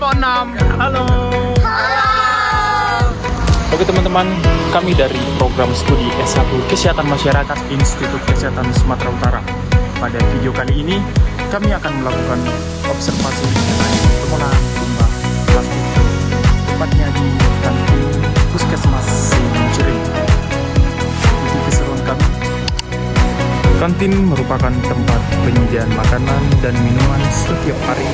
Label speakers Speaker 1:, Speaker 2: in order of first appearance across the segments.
Speaker 1: Halo.
Speaker 2: Oke teman-teman, kami dari program studi S1 Kesehatan Masyarakat Institut Kesehatan Sumatera Utara. Pada video kali ini, kami akan melakukan observasi mengenai penggunaan limbah plastik, tepatnya di kantin Puskesmas Ciring. Ikuti keseruan kami. Kantin merupakan tempat penyediaan makanan dan minuman setiap hari,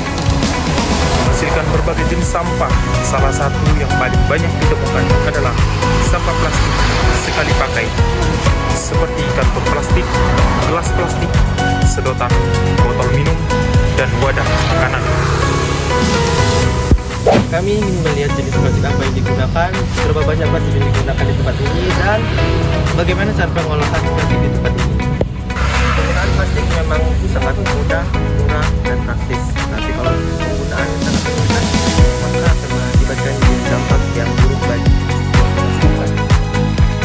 Speaker 2: menghasilkan berbagai jenis sampah. Salah satu yang paling banyak ditemukan adalah sampah plastik sekali pakai, seperti kantong plastik, gelas plastik, sedotan, botol minum, dan wadah makanan.
Speaker 1: Kami ingin melihat jenis plastik apa yang digunakan, berapa banyak plastik yang digunakan di tempat ini, dan bagaimana cara pengolahan plastik di tempat ini. Penggunaan plastik memang sangat mudah, murah, dan praktis. Tapi kalau penggunaan sangat berlebihan, maka akan mengakibatkan dampak yang buruk bagi lingkungan.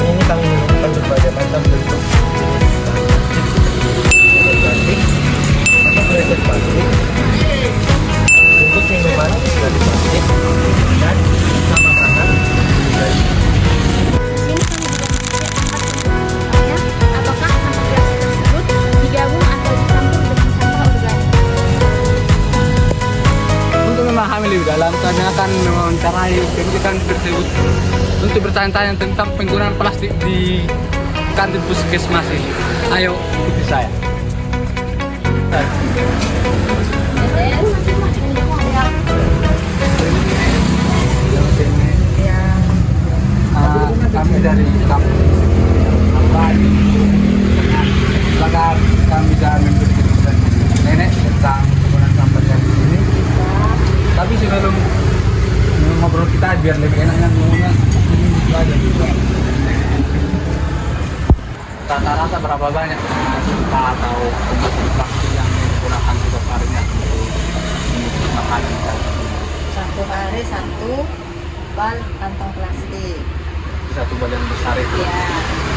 Speaker 1: Ini kami menemukan berbagai macam bentuk jenis plastik seperti plastik atau plastik plastik, bungkus minuman dari plastik, dan sama makanan dari
Speaker 3: memahami lebih dalam, kami akan mewawancarai pendidikan tersebut untuk bertanya-tanya tentang penggunaan plastik di kantin puskesmas ini. Ayo ikuti saya. Kami dari kampung agar kami jangan memberikan nenek tentang penggunaan sampah yang di sini. Tapi sebelum ngobrol kita biar lebih enaknya ngomongnya ini aja gitu. Rata-rata berapa banyak sampah atau plastik yang digunakan setiap harinya untuk makanan?
Speaker 4: Satu hari satu bal kantong plastik.
Speaker 3: Satu bal yang besar itu.
Speaker 4: Ya.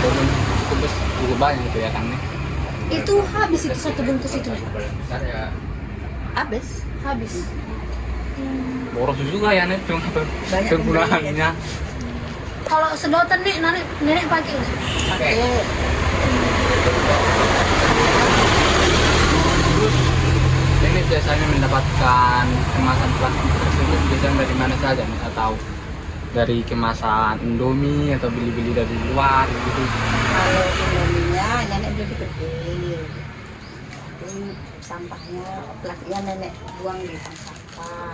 Speaker 3: Bungkus cukup banyak itu ya kan nih.
Speaker 4: Itu habis itu satu bungkus itu.
Speaker 3: Besar ya.
Speaker 4: Habis.
Speaker 3: Boros juga ya nih penggunaannya.
Speaker 4: Kalau sedotan nenek pakai nggak? Pakai.
Speaker 3: Ini biasanya mendapatkan kemasan plastik tersebut biasanya dari mana saja nih? Atau dari kemasan Indomie atau beli-beli dari luar gitu?
Speaker 4: Kalau Indominya nenek beli gede. Sampahnya plastiknya nenek buang di tong sampah.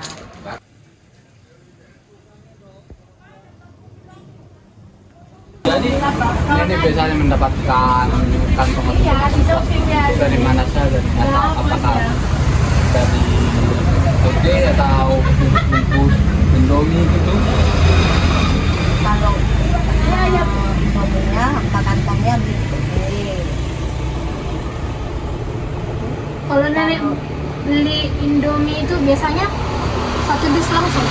Speaker 3: Jadi ini biasanya mendapatkan kantong plastik dari mana saja? Atau apakah dari gede atau bungkus Indomie gitu?
Speaker 4: Kalau Indominya kantongnya beli gede.
Speaker 5: Kalau nenek beli Indomie itu biasanya satu dus langsung.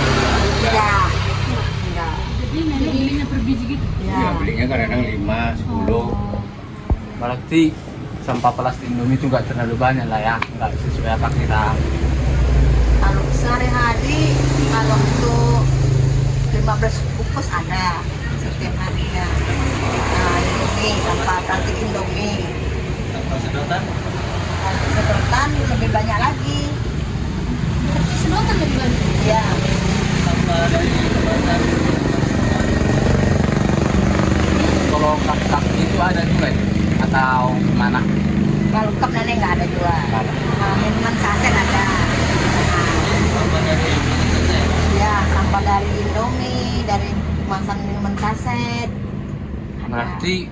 Speaker 4: Enggak.
Speaker 5: Jadi nenek belinya per biji gitu.
Speaker 3: Ya, belinya kadang-kadang 5, 10. Berarti sampah plastik Indomie itu nggak terlalu banyak lah ya, nggak sesuai apa kita.
Speaker 4: Kalau sehari-hari, kalau untuk 15 bungkus ada setiap harinya. Nah, Indomie, sampah plastik Indomie.
Speaker 1: sedotan.
Speaker 4: Sedotan lebih banyak lagi.
Speaker 5: Sedotan lebih banyak.
Speaker 4: Ya.
Speaker 1: Sampah dari kemasan.
Speaker 3: Kalau kaki itu ada juga ya? Atau gimana?
Speaker 4: Kalau cup nenek nggak ada jual. Nah, minuman saset ada.
Speaker 1: Sampah dari kemasan.
Speaker 4: Ya, sampah dari Indomie, dari kemasan minuman saset.
Speaker 3: Berarti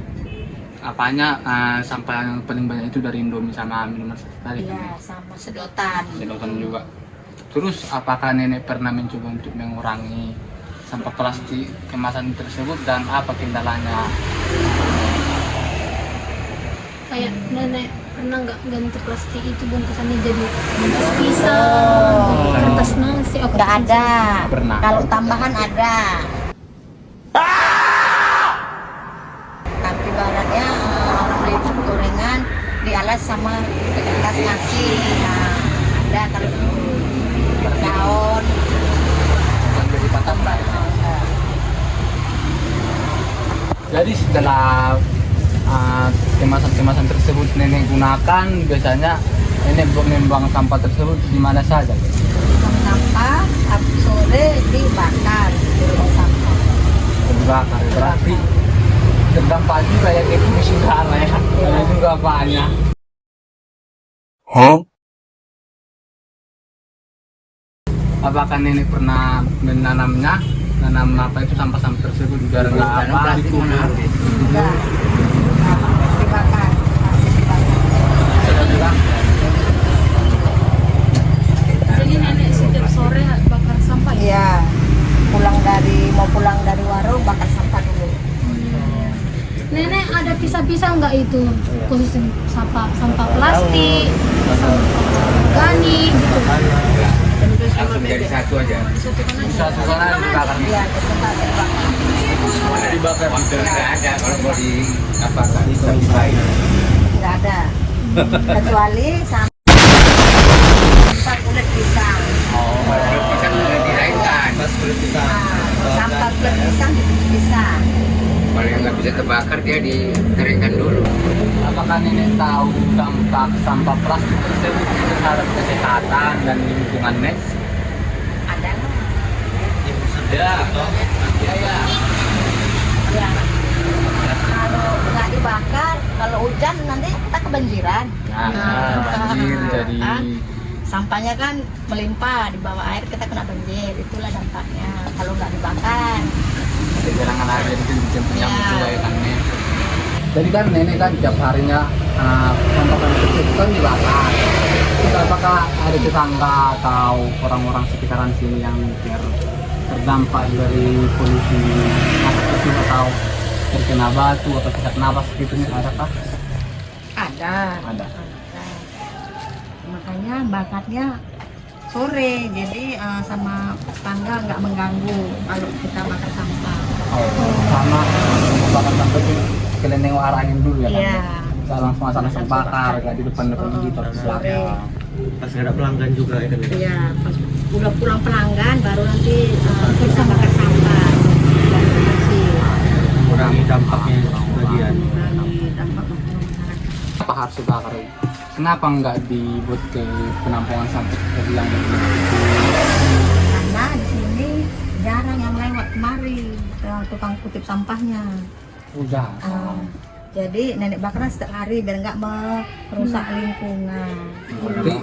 Speaker 3: apanya sampah yang paling banyak itu dari Indomie sama minuman tadi?
Speaker 4: Iya, sama sedotan.
Speaker 3: Sedotan juga. Terus apakah nenek pernah mencoba untuk mengurangi sampah plastik kemasan tersebut dan apa kendalanya?
Speaker 5: Kayak nenek pernah nggak ganti plastik itu bungkusannya jadi bungkus pisang, kertas nasi.
Speaker 4: Nggak ada.
Speaker 3: Pernah.
Speaker 4: Kalau tambahan ada. Tapi baratnya orang beli gorengan dialas sama kertas nasi. Nah, ada kalau daun
Speaker 3: Jadi setelah kemasan-kemasan tersebut nenek gunakan, biasanya nenek membuang sampah tersebut di mana saja?
Speaker 4: Buang sampah, Sabtu sore dibakar di rumah sampah.
Speaker 3: Dibakar, berarti terdampak juga ya ke polusi udara ya. Karena juga banyak. Apakah nenek pernah menanamnya? Nanam apa itu sampah-sampah tersebut juga rendah apa?
Speaker 4: Enggak. Dibakar.
Speaker 3: Sudah bilang.
Speaker 5: Jadi nenek setiap sore bakar sampah ya?
Speaker 4: Iya. Mau pulang dari warung bakar sampah dulu.
Speaker 5: Nenek ada pisah-pisah nggak itu? Khusus sampah plastik, sampah organik gitu.
Speaker 3: Langsung jadi satu aja. Satu sana dibakar.
Speaker 4: Iya, tetap dibakar.
Speaker 3: Mana dibakar juga nggak ada kalau mau di apa kan?
Speaker 4: Enggak ada. Kecuali sampah kulit pisang.
Speaker 3: Bisa dirainkan.
Speaker 1: Pas kulit pisang.
Speaker 4: Sampah kulit pisang dipisah.
Speaker 6: Kalau yang nggak bisa terbakar dia dikeringkan dulu.
Speaker 3: Apakah nenek tahu dampak sampah plastik tersebut terhadap kesehatan dan lingkungannya?
Speaker 4: Ada nggak?
Speaker 3: Ya.
Speaker 4: Ya. Kalau nggak dibakar, kalau hujan nanti kita kebanjiran.
Speaker 3: Banjir jadi.
Speaker 4: Sampahnya kan melimpah di bawah air, kita kena banjir. Itulah dampaknya. Kalau nggak dibakar.
Speaker 3: Gerangan air jadi
Speaker 4: Ya.
Speaker 3: juga ya kan nih. Jadi kan nenek kan tiap harinya sampah tersebut kan dibakar. Terus apakah ada tetangga atau orang-orang sekitaran sini yang terdampak dari polusi asap atau terkena batu atau sesak napas gitu nih, adakah?
Speaker 4: Ada.
Speaker 3: Ada.
Speaker 4: Makanya bakarnya sore, jadi sama tetangga nggak mengganggu kalau kita bakar sampah.
Speaker 3: Sama membakar sampah itu kalian nengok arah angin dulu ya kan?
Speaker 4: Iya.
Speaker 3: Kita langsung langsung bakar kayak di depan-depan gitu.
Speaker 4: Sore.
Speaker 1: Pas nggak ada pelanggan juga ya kan.
Speaker 4: Iya, pas udah pulang pelanggan baru nanti kita bakar sampah. Bersih.
Speaker 1: Kurangi dampaknya sebagian.
Speaker 4: Mengurangi dampak masyarakat.
Speaker 3: Apa harus dibakar itu? Kenapa nggak dibuat ke penampungan sampah seperti yang itu?
Speaker 4: Karena di sini jarang yang lewat kemari tukang kutip sampahnya.
Speaker 3: Udah.
Speaker 4: Jadi nenek bakar setiap hari biar nggak merusak lingkungan.
Speaker 3: Berarti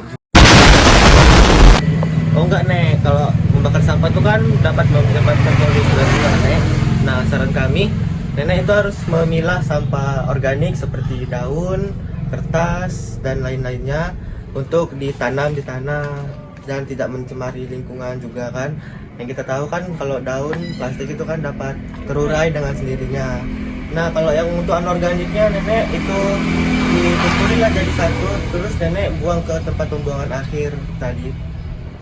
Speaker 1: Oh enggak nek, kalau membakar sampah itu kan dapat menyebabkan polusi juga nek. Nah saran kami, nenek itu harus memilah sampah organik seperti daun, kertas dan lain-lainnya untuk ditanam di tanah dan tidak mencemari lingkungan juga kan. Yang kita tahu kan kalau daun plastik itu kan dapat terurai dengan sendirinya. Nah kalau yang untuk anorganiknya nenek itu dikumpulin lah jadi satu, terus nenek buang ke tempat pembuangan akhir tadi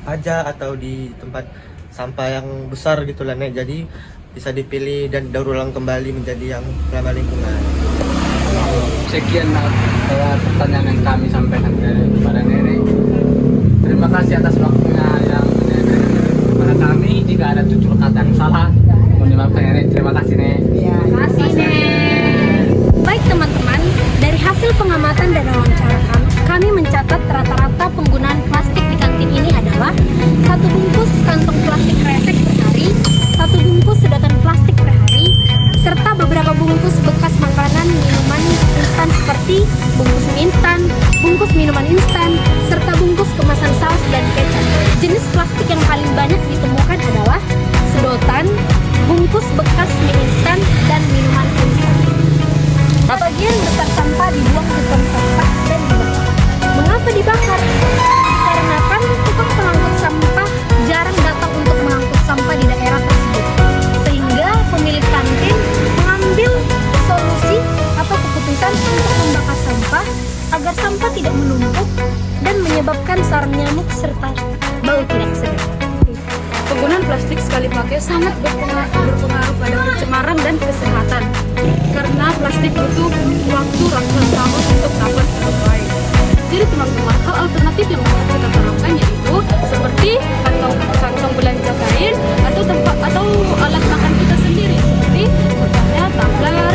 Speaker 1: aja atau di tempat sampah yang besar gitu lah nek, jadi bisa dipilih dan daur ulang kembali menjadi yang ramah lingkungan.
Speaker 3: sekian pertanyaan yang kami sampaikan kepada nenek. Terima kasih atas waktunya yang nenek kepada kami. Jika ada tutur kata yang salah, mohon dimaafkan nenek. Terima kasih nek.
Speaker 5: Terima kasih, Nek. Baik teman-teman, dari hasil pengamatan dan wawancara kami mencatat rata-rata penggunaan plastik di kantin ini adalah 1 bungkus kantong plastik kresek per hari, 1 bungkus sedotan plastik per hari, serta beberapa bungkus bekas makanan minuman instan seperti bungkus mie instan, bungkus minuman instan, serta bungkus kemasan saus dan kecap. Jenis plastik yang paling banyak ditemukan adalah sedotan, bungkus bekas mie instan, dan minuman instan. Sebagian besar sampah dibuang ke tong sampah dan dibakar. Mengapa dibakar? Dikarenakan tukang pengangkut sampah jarang datang untuk mengangkut sampah di daerah tersebut, sehingga pemilik kantin mengambil solusi atau keputusan untuk membakar sampah agar sampah tidak menumpuk dan menyebabkan sarang nyamuk serta bau tidak sedap.
Speaker 7: Penggunaan plastik sekali pakai sangat berpengaruh pada pencemaran dan kesehatan, karena plastik butuh waktu ratusan tahun untuk dapat terbuai. Jadi teman-teman, hal alternatif yang dapat kita terapkan yaitu seperti kantong belanja kain atau tempat atau alat makan kita sendiri, seperti contohnya tumbler,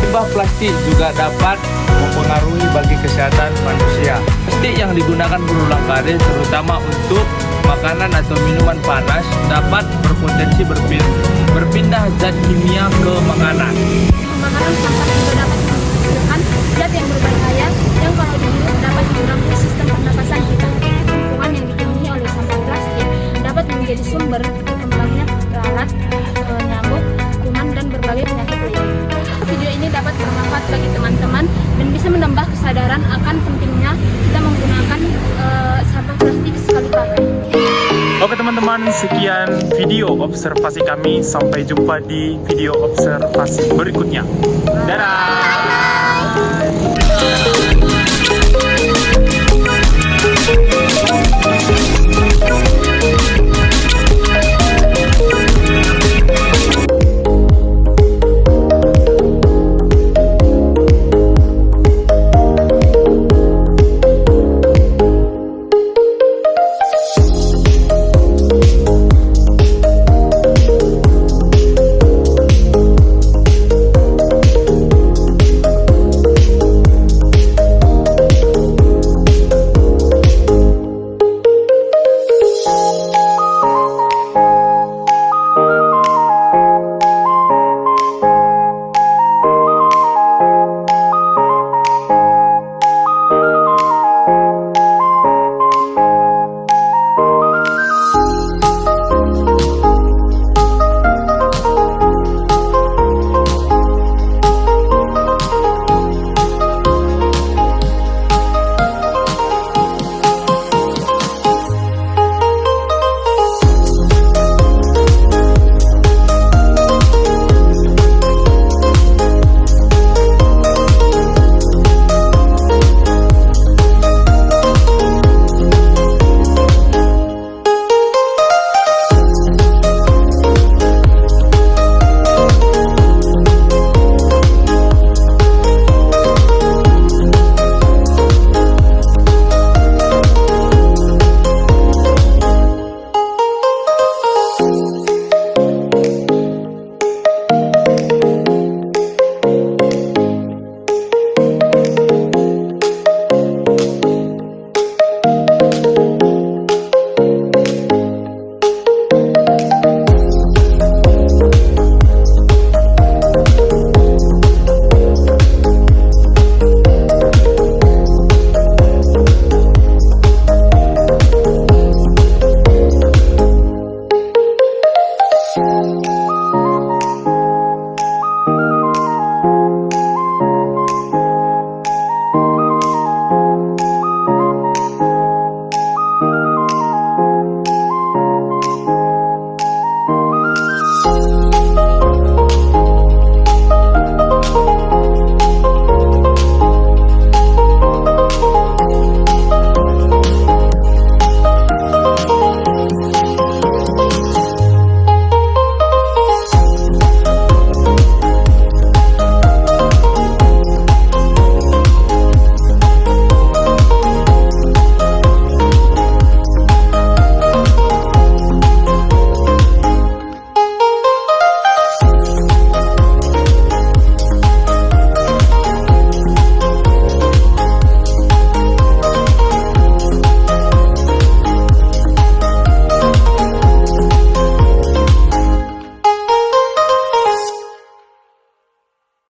Speaker 3: limbah plastik juga dapat
Speaker 2: mempengaruhi bagi kesehatan manusia.
Speaker 3: plastik yang digunakan berulang kali terutama untuk makanan atau minuman panas dapat berpotensi berpindah zat kimia ke makanan.
Speaker 5: Pembakaran sampah juga dapat menghasilkan zat yang berbahaya yang kalau dihirup dapat mengganggu sistem pernapasan kita. Lingkungan yang dipenuhi oleh sampah plastik dapat menjadi sumber berkembangnya lalat, nyamuk, kuman, dan berbagai penyakit lainnya. Video ini dapat bermanfaat bagi teman-teman dan bisa menambah kesadaran akan pentingnya kita menggunakan sampah plastik sekali pakai.
Speaker 2: Oke teman-teman, sekian video observasi kami. Sampai jumpa di video observasi berikutnya. Dadah!